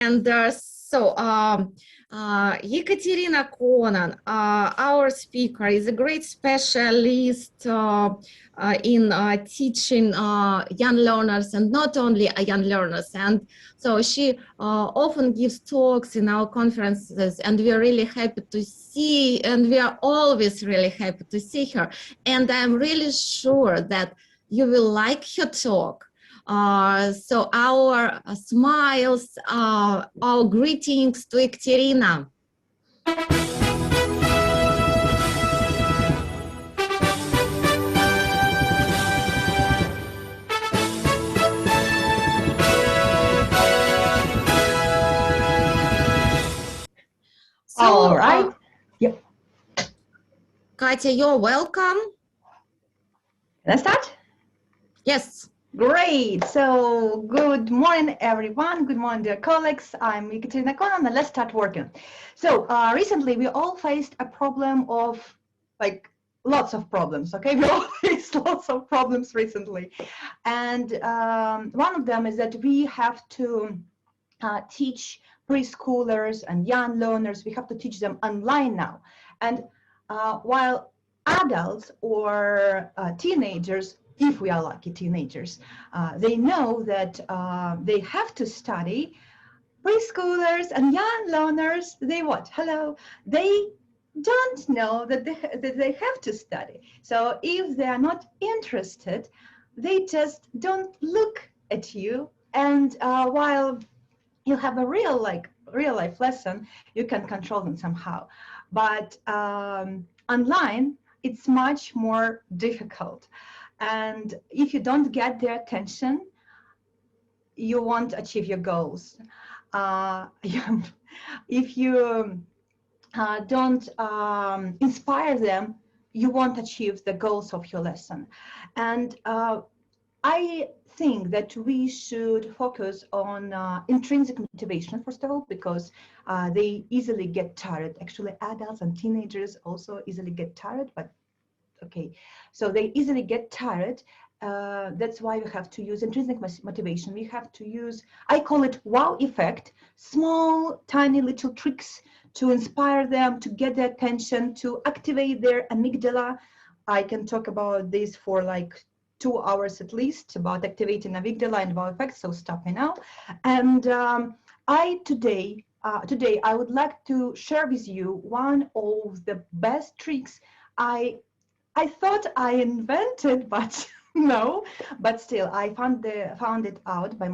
And Ekaterina Konon, our speaker, is a great specialist in teaching young learners, and not only young learners. And so she often gives talks in our conferences, and we are really happy to see, and we are always really happy to see her. And I'm really sure that you will like her talk. So our smiles, our greetings to Ekaterina. So, all right. Yep. Katya, you're welcome. Can I start? Yes. Great. So good morning, everyone. Good morning, dear colleagues. I'm Ekaterina Konon, and let's start working. So recently, we all faced a problem of, like, lots of problems. Okay, we all faced lots of problems recently, and one of them is that we have to teach preschoolers and young learners. We have to teach them online now, and while adults or teenagers, if we are lucky teenagers, they know that they have to study. Preschoolers and young learners, they what? Hello, they don't know that they have to study. So if they are not interested, they just don't look at you. And while you have a real life lesson, you can control them somehow. But online, it's much more difficult. And if you don't get their attention, you won't achieve your goals. If you don't inspire them, you won't achieve the goals of your lesson. And I think that we should focus on intrinsic motivation, first of all, because they easily get tired. Actually, adults and teenagers also easily get tired, but okay, so they easily get tired. That's why we have to use intrinsic motivation. We have to use, I call it wow effect, small, tiny little tricks to inspire them, to get their attention, to activate their amygdala. I can talk about this for like 2 hours at least, about activating amygdala and wow effect, so stop me now. And today I would like to share with you one of the best tricks I thought I invented, but no, but still I found it out by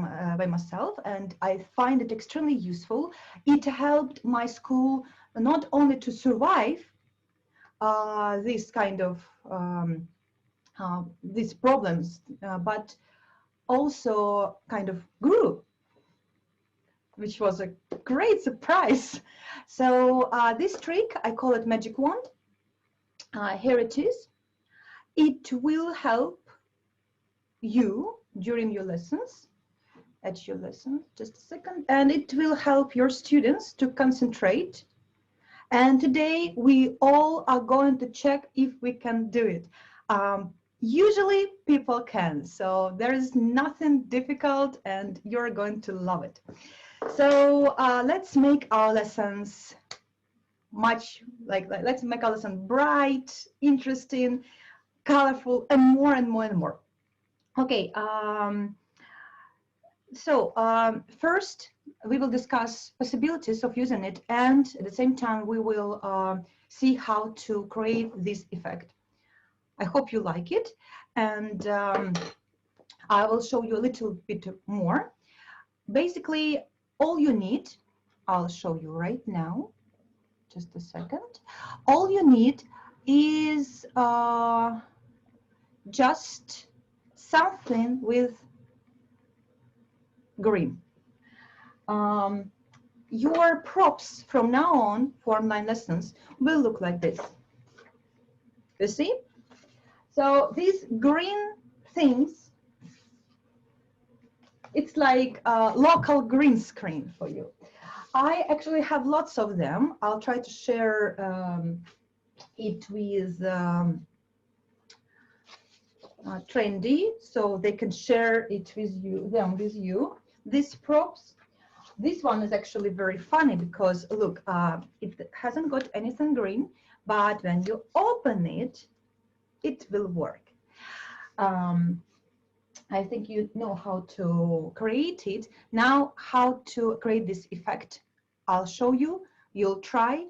myself, and I find it extremely useful. It helped my school not only to survive this kind of these problems, but also kind of grew, which was a great surprise. So this trick, I call it magic wand. Here it is. It will help you during your lessons, just a second, and it will help your students to concentrate. And today we all are going to check if we can do it. Usually people can, so there is nothing difficult and you're going to love it. So let's make our lessons let's make our lesson bright, interesting, colorful, and more and more and more. Okay, so first we will discuss possibilities of using it, and at the same time we will see how to create this effect. I hope you like it, and I will show you a little bit more. Basically, all you need, I'll show you right now, just a second. All you need is just something with green. Your props from now on for online lessons will look like this. You see? So these green things, it's like a local green screen for you. I actually have lots of them. I'll try to share it with Trendy, so they can share it with you. These props This one is actually very funny because look, it hasn't got anything green, but when you open it, it will work. I think you know how to create it. Now, how to create this effect, I'll show you. You'll try.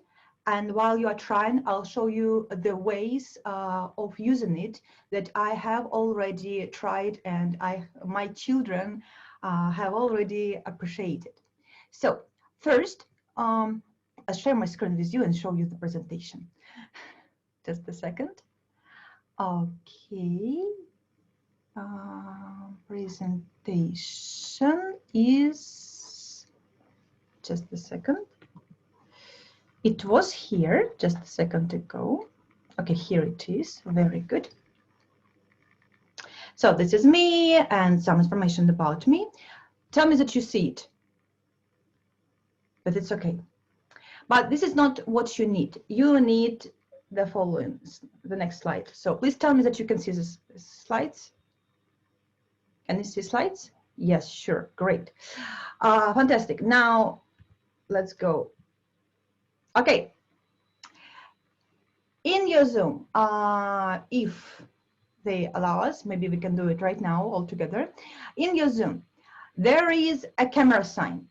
And while you are trying, I'll show you the ways of using it that I have already tried and my children have already appreciated. So first, I'll share my screen with you and show you the presentation. Just a second. Okay. Presentation is, just a second. It was here just a second ago. Okay, here it is. Very good. So this is me and some information about me. Tell me that you see it. But it's okay. But this is not what you need. You need the following, the next slide. So please tell me that you can see the slides. Can you see slides? Yes, sure, great. Fantastic. Now let's go. Okay. In your Zoom, if they allow us, maybe we can do it right now all together. In your Zoom, there is a camera sign.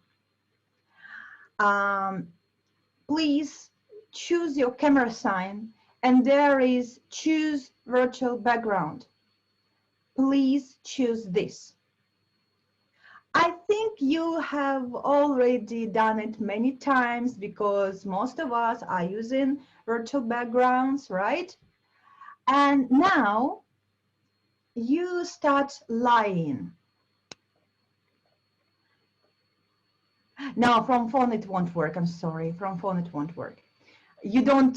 Please choose your camera sign, and there is choose virtual background. Please choose this. I think you have already done it many times because most of us are using virtual backgrounds, right? And now you start lying. No, from phone it won't work. I'm sorry, from phone it won't work. You don't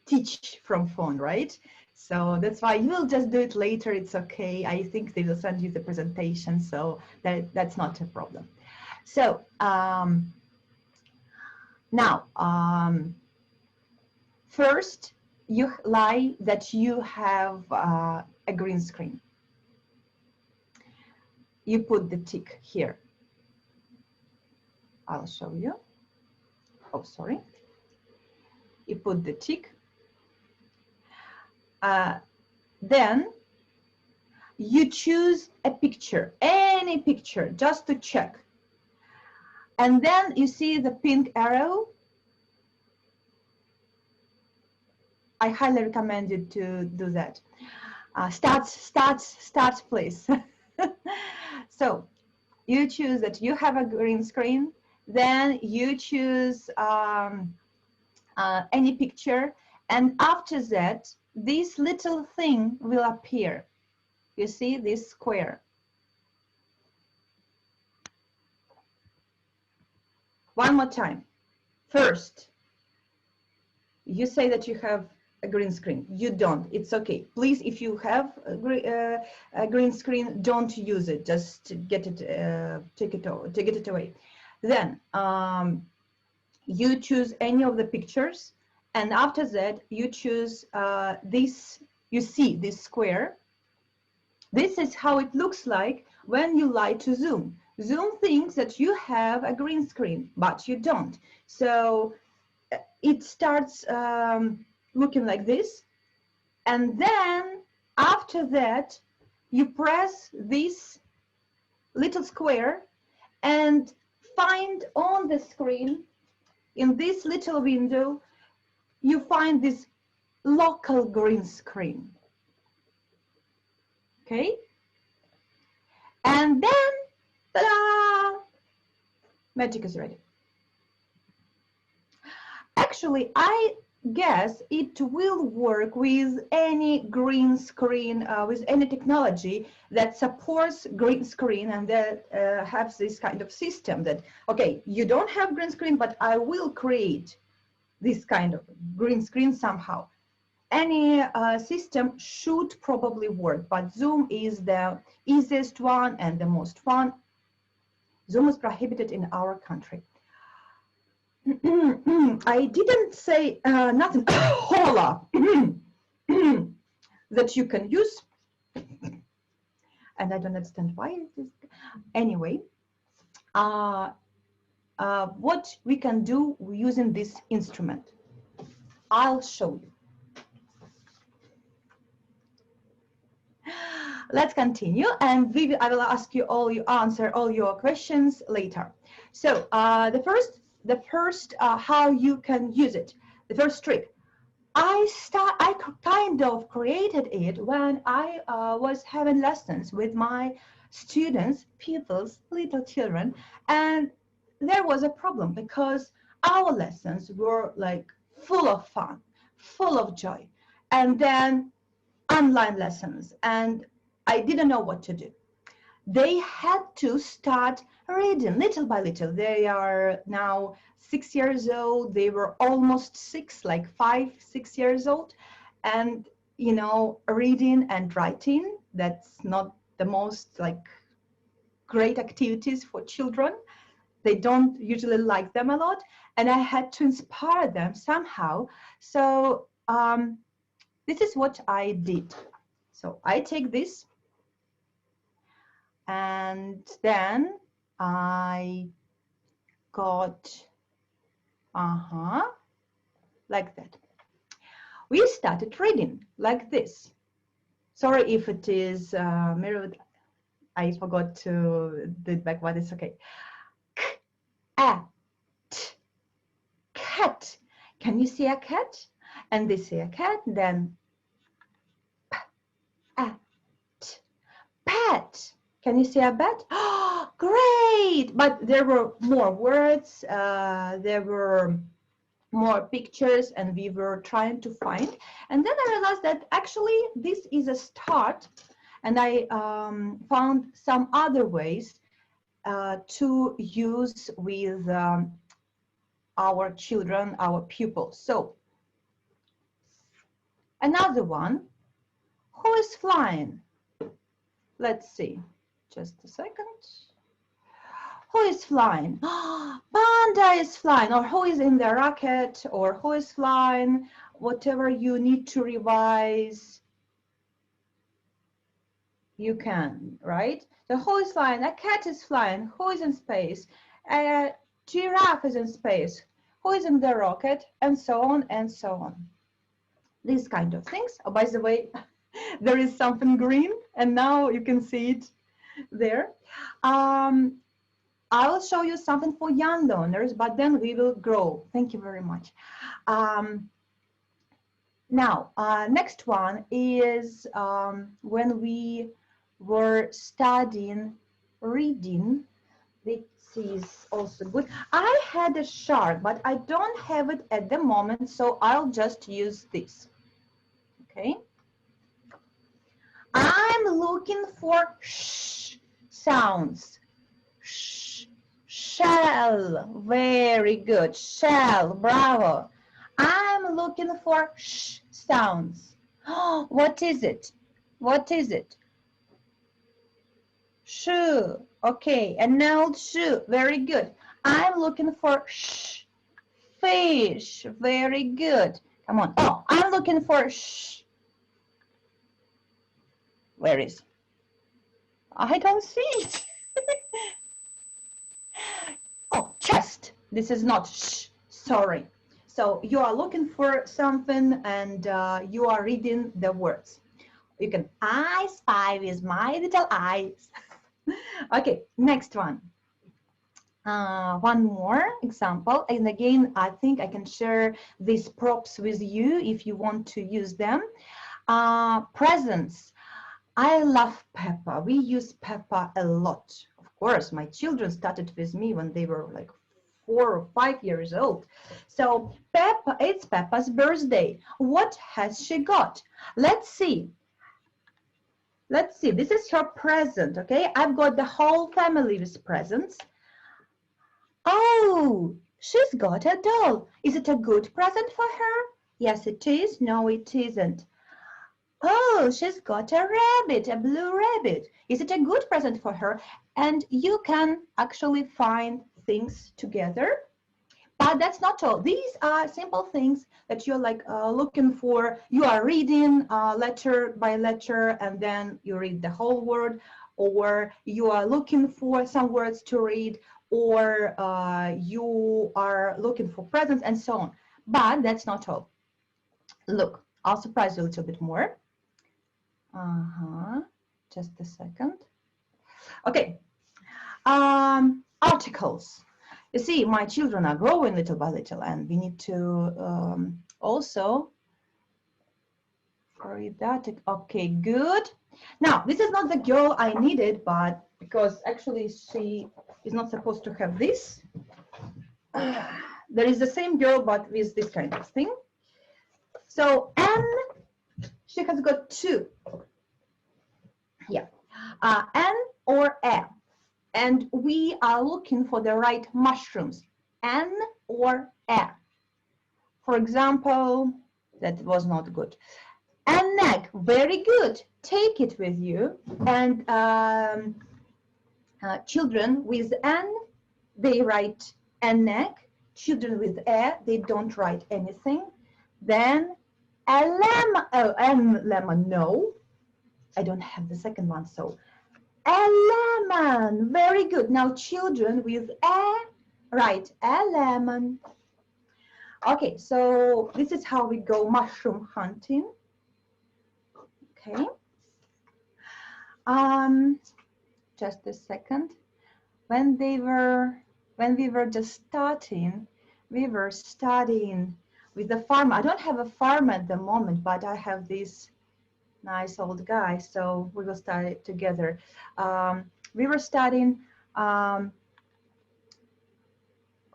teach from phone, right? So that's why you'll just do it later. It's okay. I think they will send you the presentation, so that's not a problem. So now, first you lie that you have a green screen. You put the tick here. I'll show you. Oh, sorry. You put the tick. Then you choose a picture, any picture, just to check. And then you see the pink arrow. I highly recommend you to do that. Start, please. So you choose that you have a green screen. Then you choose any picture. And after that, this little thing will appear. You see this square. One more time. First, you say that you have a green screen. You don't. It's okay. Please, if you have a green screen, don't use it. Just get it, take it away. Then you choose any of the pictures. And after that, you choose this, you see this square. This is how it looks like when you lie to Zoom. Zoom thinks that you have a green screen, but you don't. So it starts looking like this. And then after that, you press this little square and find on the screen, in this little window, you find this local green screen. Okay? And then, ta-da! Magic is ready. Actually, I guess it will work with any green screen, with any technology that supports green screen and that has this kind of system that, okay, you don't have green screen, but I will create this kind of green screen somehow. Any system should probably work, but Zoom is the easiest one and the most fun. Zoom is prohibited in our country. I didn't say nothing, hola, that you can use, and I don't understand why it is. Anyway, what we can do using this instrument. I'll show you. Let's continue, and I will ask you answer all your questions later. So the first how you can use it. The first trick. I kind of created it when I was having lessons with my students, pupils, little children, and there was a problem because our lessons were like full of fun, full of joy, and then online lessons, and I didn't know what to do. They had to start reading little by little. They are now 6 years old. They were almost 6, like 5, 6 years old. And, you know, reading and writing, that's not the most like great activities for children. They don't usually like them a lot. And I had to inspire them somehow. So this is what I did. So I take this, and then I got, like that. We started reading like this. Sorry if it is mirrored. I forgot to do it back, but it's okay. Cat. Can you see a cat? And they see a cat, then pet. Can you see a bat? Oh, great! But there were more words, there were more pictures, and we were trying to find. And then I realized that actually this is a start, and I found some other ways to use with our children, our pupils. So another one, who is flying? Let's see, just a second. Who is flying? Panda is flying, or who is in the rocket, or who is flying, whatever you need to revise, you can, right? So who is flying? A cat is flying. Who is in space? A giraffe is in space. Who is in the rocket? And so on and so on. These kind of things. Oh, by the way, there is something green, and now you can see it there. I will show you something for young learners, but then we will grow. Thank you very much. Now, next one is when we were studying reading. This is also good. I had a shark, but I don't have it at the moment, so I'll just use this. Okay. I'm looking for sh sounds. Sh, shell, very good. Shell, bravo. I'm looking for sh sounds. Oh, what is it? What is it? Shoe. Okay, an old shoe. Very good. I'm looking for sh fish. Very good. Come on. Oh, I'm looking for sh. Where is? I don't see it. Oh, chest. This is not sh. Sorry. So you are looking for something, and you are reading the words. You can, I spy with my little eyes. Okay, next one. One more example, and again, I think I can share these props with you if you want to use them. Presents. I love Peppa. We use Peppa a lot. Of course, my children started with me when they were like 4 or 5 years old. So Peppa, it's Peppa's birthday. What has she got? Let's see. Let's see. This is her present. Okay, I've got the whole family with presents. Oh, she's got a doll. Is it a good present for her? Yes, it is. No, it isn't. Oh, she's got a rabbit, a blue rabbit. Is it a good present for her? And you can actually find things together. But that's not all. These are simple things that you're like looking for. You are reading letter by letter, and then you read the whole word, or you are looking for some words to read, or you are looking for presents and so on. But that's not all. Look, I'll surprise you a little bit more. Just a second. Okay. Articles. You see, my children are growing little by little, and we need to also read that. Okay, good. Now, this is not the girl I needed, but because actually she is not supposed to have this. There is the same girl, but with this kind of thing. So N, she has got two. Yeah, N or A. And we are looking for the right mushrooms, N or A. For example, that was not good. An egg, very good. Take it with you. And children with N, they write an egg. Children with A, they don't write anything. Then a lemon, lemon, no. I don't have the second one, so a lemon, very good. Now children with A, write a lemon. Okay, so this is how we go mushroom hunting. Okay. Just a second. When we were just starting, we were studying with the farm. I don't have a farm at the moment, but I have this nice old guy, so we will study together. We were studying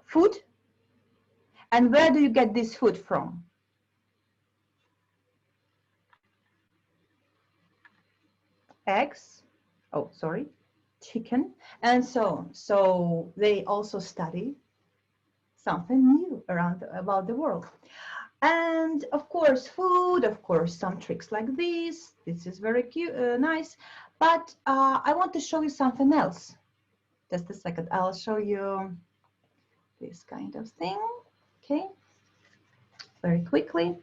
food. And where do you get this food from? Eggs, oh, sorry, chicken, and so on. So they also study something new about the world. And of course, food, of course, some tricks like this. This is very cute, nice. But I want to show you something else. Just a second, I'll show you this kind of thing. Okay, very quickly.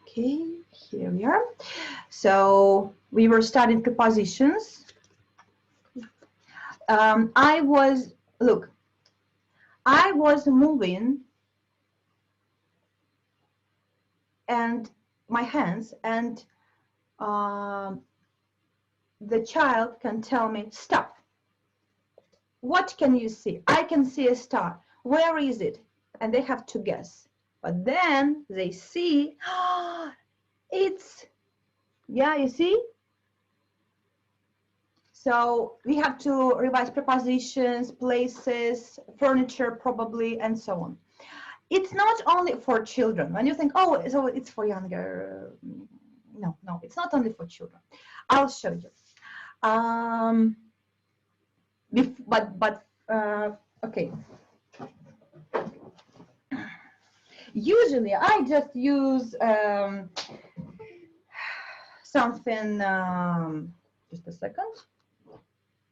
Okay, here we are. So we were studying prepositions. I was moving and my hands, and the child can tell me, stop. What can you see? I can see a star. Where is it? And they have to guess. But then they see, it's, yeah, you see? So we have to revise prepositions, places, furniture probably, and so on. It's not only for children. When you think, oh, so it's for younger, no, it's not only for children. I'll show you. Okay. Usually I just use something, just a second.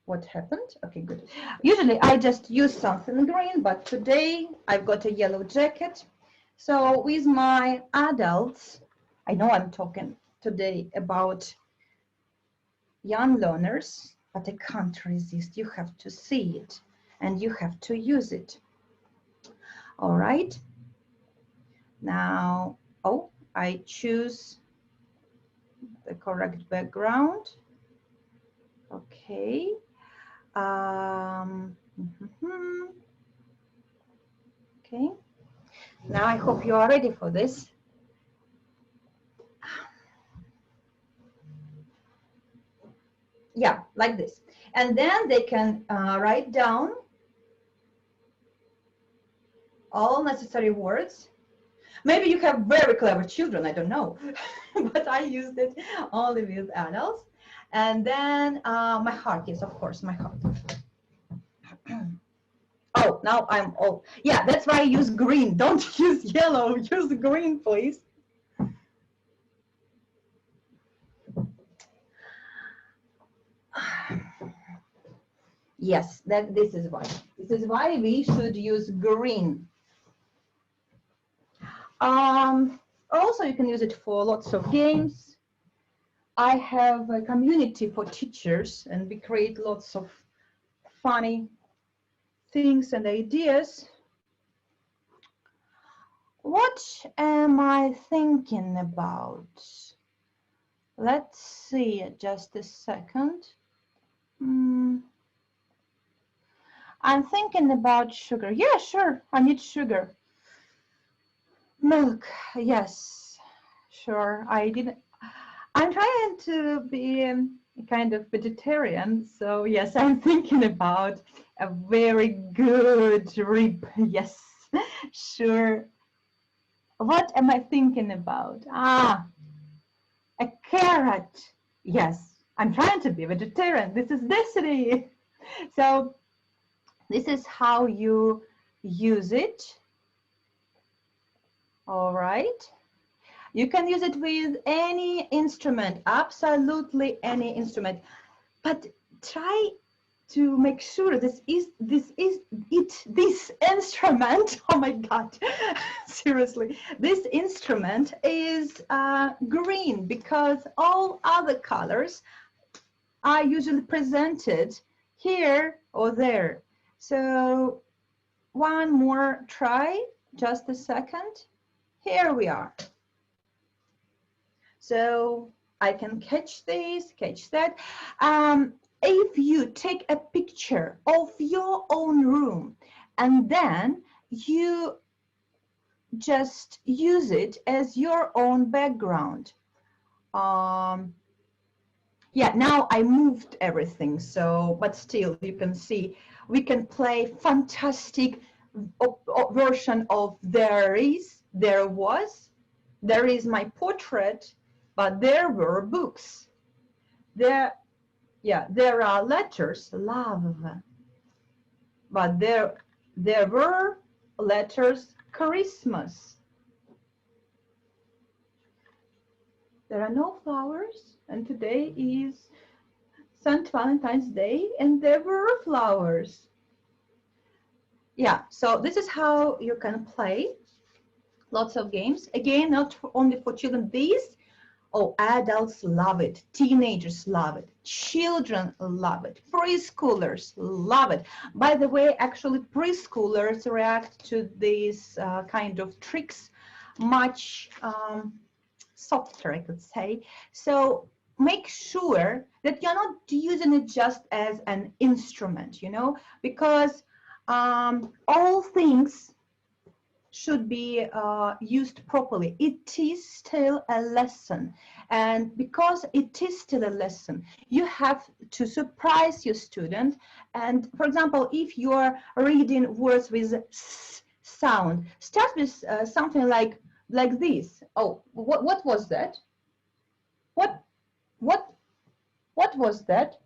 What happened? Okay, good. Usually I just use something green, but today I've got a yellow jacket. So with my adults, I know I'm talking today about young learners, but I can't resist. You have to see it and you have to use it. All right. Now, oh, I choose the correct background. Okay. Okay. Now I hope you are ready for this. Yeah, like this. And then they can write down all necessary words. Maybe you have very clever children, I don't know, but I used it only with adults. And then my heart, yes, of course, my heart. Oh, now I'm, oh, yeah, that's why I use green. Don't use yellow, use green, please. Yes, this is why. This is why we should use green. Also, you can use it for lots of games. I have a community for teachers, and we create lots of funny things and ideas. What am I thinking about? Let's see, just a second. I'm thinking about sugar. Yeah, sure, I need sugar. Milk, yes, sure. I'm trying to be a kind of vegetarian, so yes, I'm thinking about a very good rib. Yes, sure. What am I thinking about? Ah, a carrot. Yes, I'm trying to be vegetarian. This is destiny. So this is how you use it. All right. You can use it with any instrument, absolutely any instrument. But try to make sure this instrument. Oh my God, seriously, this instrument is green, because all other colors are usually presented here or there. So one more try, just a second. Here we are. So I can catch this, catch that. If you take a picture of your own room and then you just use it as your own background. Yeah, now I moved everything, so, but still you can see we can play fantastic version of there is, there was, there is my portrait, but there were books. There are letters, love, but there were letters, Christmas. There are no flowers, and today is St. Valentine's Day, and there were flowers. Yeah, so this is how you can play lots of games. Again, not only for children. These, adults love it, teenagers love it, children love it, preschoolers love it. By the way, actually preschoolers react to these kind of tricks much softer, I could say. So make sure that you're not using it just as an instrument, you know, because all things should be used properly. It is still a lesson, and because it is still a lesson, you have to surprise your student. And for example, if you're reading words with s sound, start with something like this. Oh, what was that? What was that?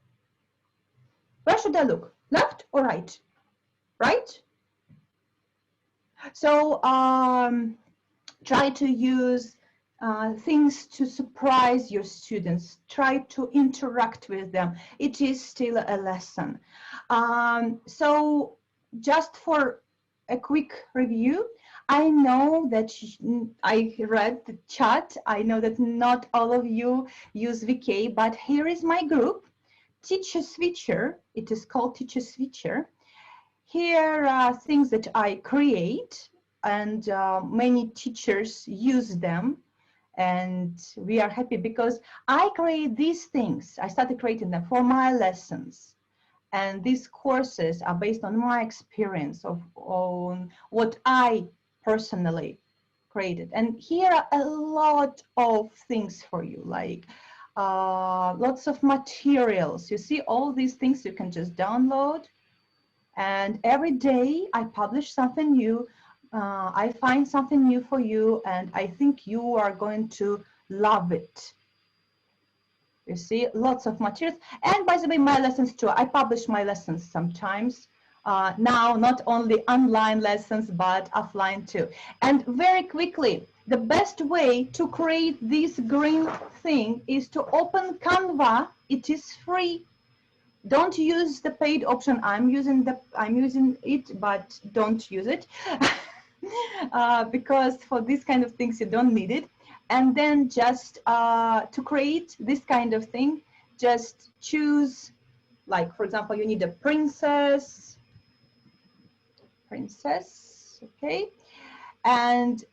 Where should I look? Left or right? Right? So try to use things to surprise your students. Try to interact with them. It is still a lesson. So just for a quick review, I know that I read the chat. I know that not all of you use VK, but here is my group, Teacher Switcher. It is called Teacher Switcher. Here are things that I create, and many teachers use them, and we are happy because I create these things. I started creating them for my lessons, and these courses are based on my experience on what I personally created. And here are a lot of things for you, like lots of materials. You see all these things you can just download. And every day I publish something new. I find something new for you, and I think you are going to love it. You see, lots of materials. And by the way, my lessons too. I publish my lessons sometimes. Now, not only online lessons, but offline too. And very quickly, the best way to create this green thing is to open Canva. It is free. Don't use the paid option. I'm using it, but don't use it because for these kind of things you don't need it. And then just to create this kind of thing, just choose, like for example, you need a princess. princess, okay? And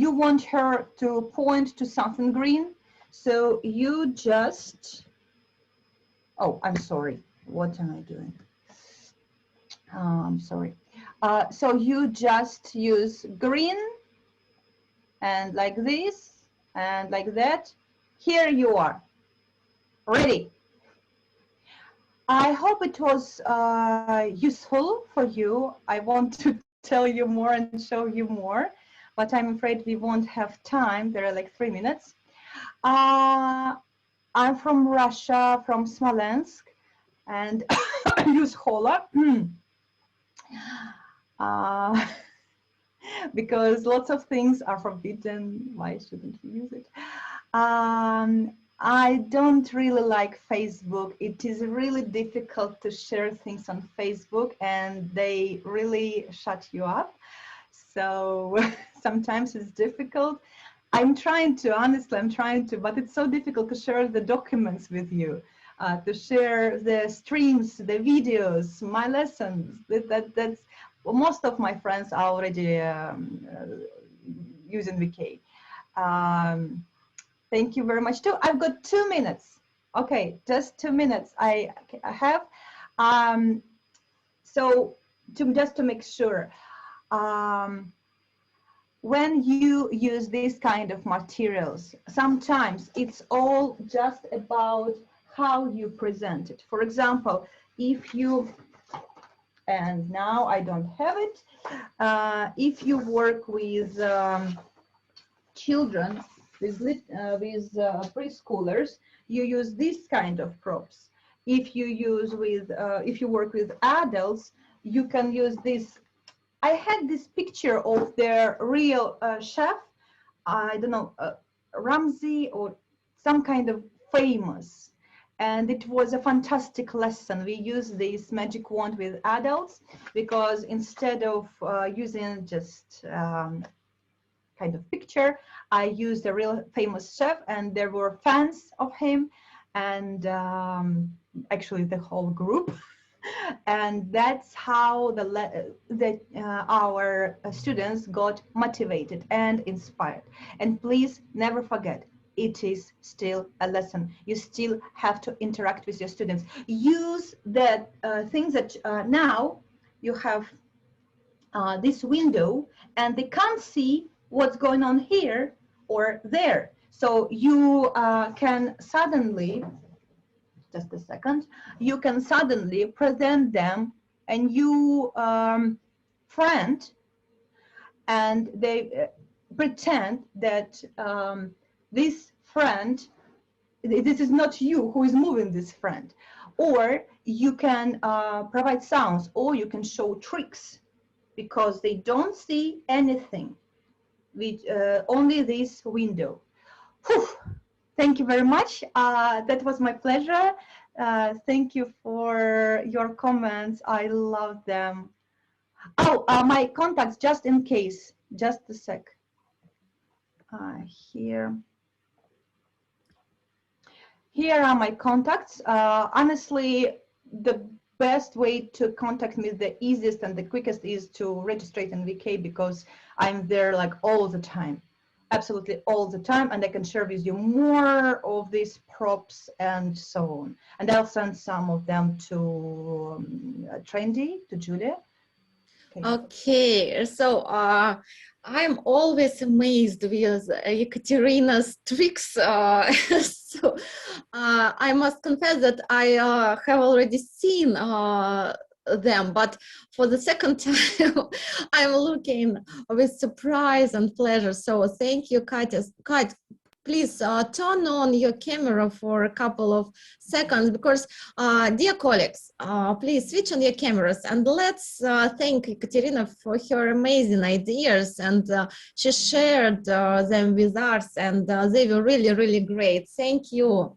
you want her to point to something green, so you just, oh, I'm sorry, what am I doing? I'm sorry. So you just use green and like this and like that. Here you are, ready. I hope it was useful for you. I want to tell you more and show you more, but I'm afraid we won't have time. There are like 3 minutes. I'm from Russia, from Smolensk, and I use Hola because lots of things are forbidden. Why shouldn't we use it? I don't really like Facebook. It is really difficult to share things on Facebook, and they really shut you up. So sometimes it's difficult. I'm trying to, honestly, but it's so difficult to share the documents with you, to share the streams, the videos, my lessons. That's most of my friends are already using VK. Thank you very much too. I've got 2 minutes. Okay, just 2 minutes I have. So just to make sure, when you use this kind of materials, sometimes it's all just about how you present it. For example, if you, and now I don't have it, if you work with children, with preschoolers, you use this kind of props. If you use with, if you work with adults, you can use this. I had this picture of their real chef, I don't know, Ramsey or some kind of famous, and it was a fantastic lesson. We used this magic wand with adults because instead of using just kind of picture, I used a real famous chef, and there were fans of him, and actually the whole group. And that's how our students got motivated and inspired. And please never forget, it is still a lesson. You still have to interact with your students. Use the things that now you have this window, and they can't see what's going on here or there. So you can suddenly, just a second, you can suddenly present them a new friend, and they pretend that this friend, this is not you who is moving this friend. Or you can provide sounds, or you can show tricks, because they don't see anything with only this window. Whew. Thank you very much. That was my pleasure. Thank you for your comments. I love them. Oh, my contacts, just in case. Just a sec. Here are my contacts. Honestly, the best way to contact me, the easiest and the quickest, is to register in VK, because I'm there like all the time. Absolutely all the time, and I can share with you more of these props and so on. And I'll send some of them to Trendy, to Julia. Okay, so I'm always amazed with Ekaterina's tricks. So I must confess that I have already seen them, but for the second time I'm looking with surprise and pleasure. So thank you, Katya. Katya, please turn on your camera for a couple of seconds, because dear colleagues, please switch on your cameras, and let's thank Ekaterina for her amazing ideas, and she shared them with us, and they were really, really great. Thank you.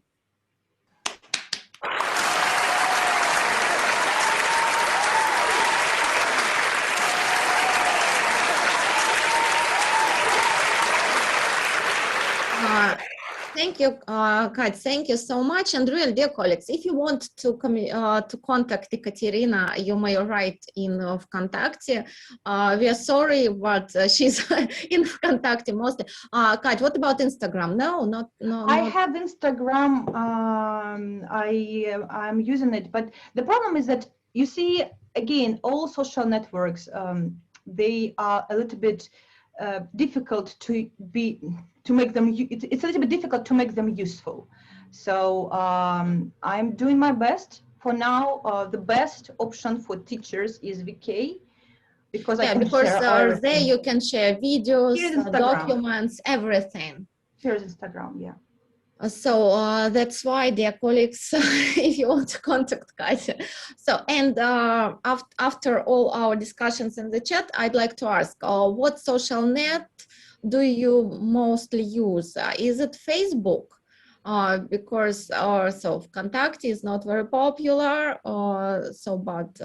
Thank you, Kat. Thank you so much. And really, dear colleagues, if you want to contact Ekaterina, you may write in Vkontakte. We are sorry, but she's in Vkontakte mostly. Kat, what about Instagram? No, no. I have Instagram. I'm using it, but the problem is that, you see, again, all social networks, they are a little bit difficult to make them. It's a little bit difficult to make them useful. So I'm doing my best for now. The best option for teachers is VK, because I can share there you can share videos, documents, everything. Here's Instagram, yeah. So that's why, dear colleagues, if you want to contact Katya. So, and after all our discussions in the chat, I'd like to ask, what social net do you mostly use? Is it Facebook? Because so Vkontakte is not very popular, but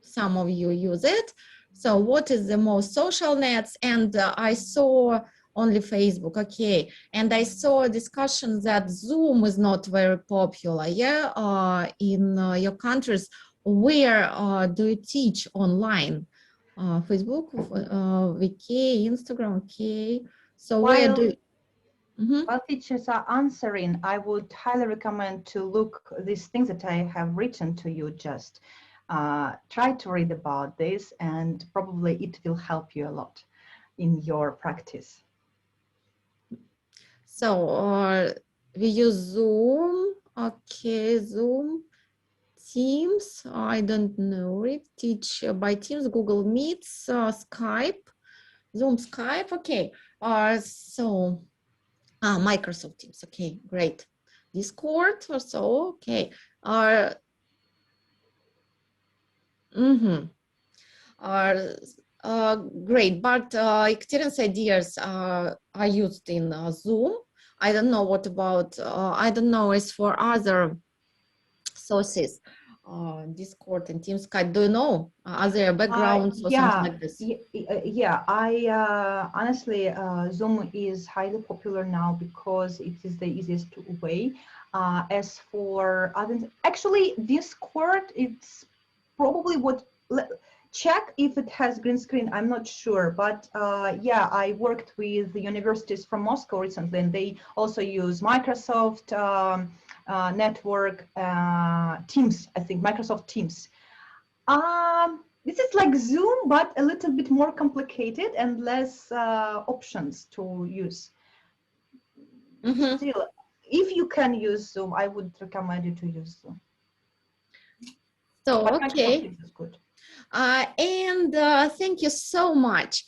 some of you use it. So what is the most social nets? And I saw only Facebook, okay. And I saw a discussion that Zoom is not very popular, yeah, in your countries. Where do you teach online? Facebook, VK, Instagram, okay. So where do you... While teachers are answering, I would highly recommend to look these things that I have written to you. Just try to read about this, and probably it will help you a lot in your practice. So we use Zoom, okay, Zoom, Teams, I don't know it, teach by Teams, Google Meets, Skype, Zoom, Skype, okay. So Microsoft Teams, okay, great. Discord also, okay. Great, but Ekaterina's ideas are used in Zoom. I don't know what about, I don't know as for other sources, Discord and Teams. Do you know other backgrounds or something like this? Yeah, I honestly, Zoom is highly popular now because it is the easiest way. As for others, actually, Discord, it's probably what, check if it has green screen, I'm not sure, but yeah, I worked with the universities from Moscow recently, and they also use Microsoft network, Teams, I think, Microsoft Teams. This is like Zoom, but a little bit more complicated and less options to use. Still, if you can use Zoom, I would recommend you to use Zoom. So, but okay. Teams is good. And thank you so much.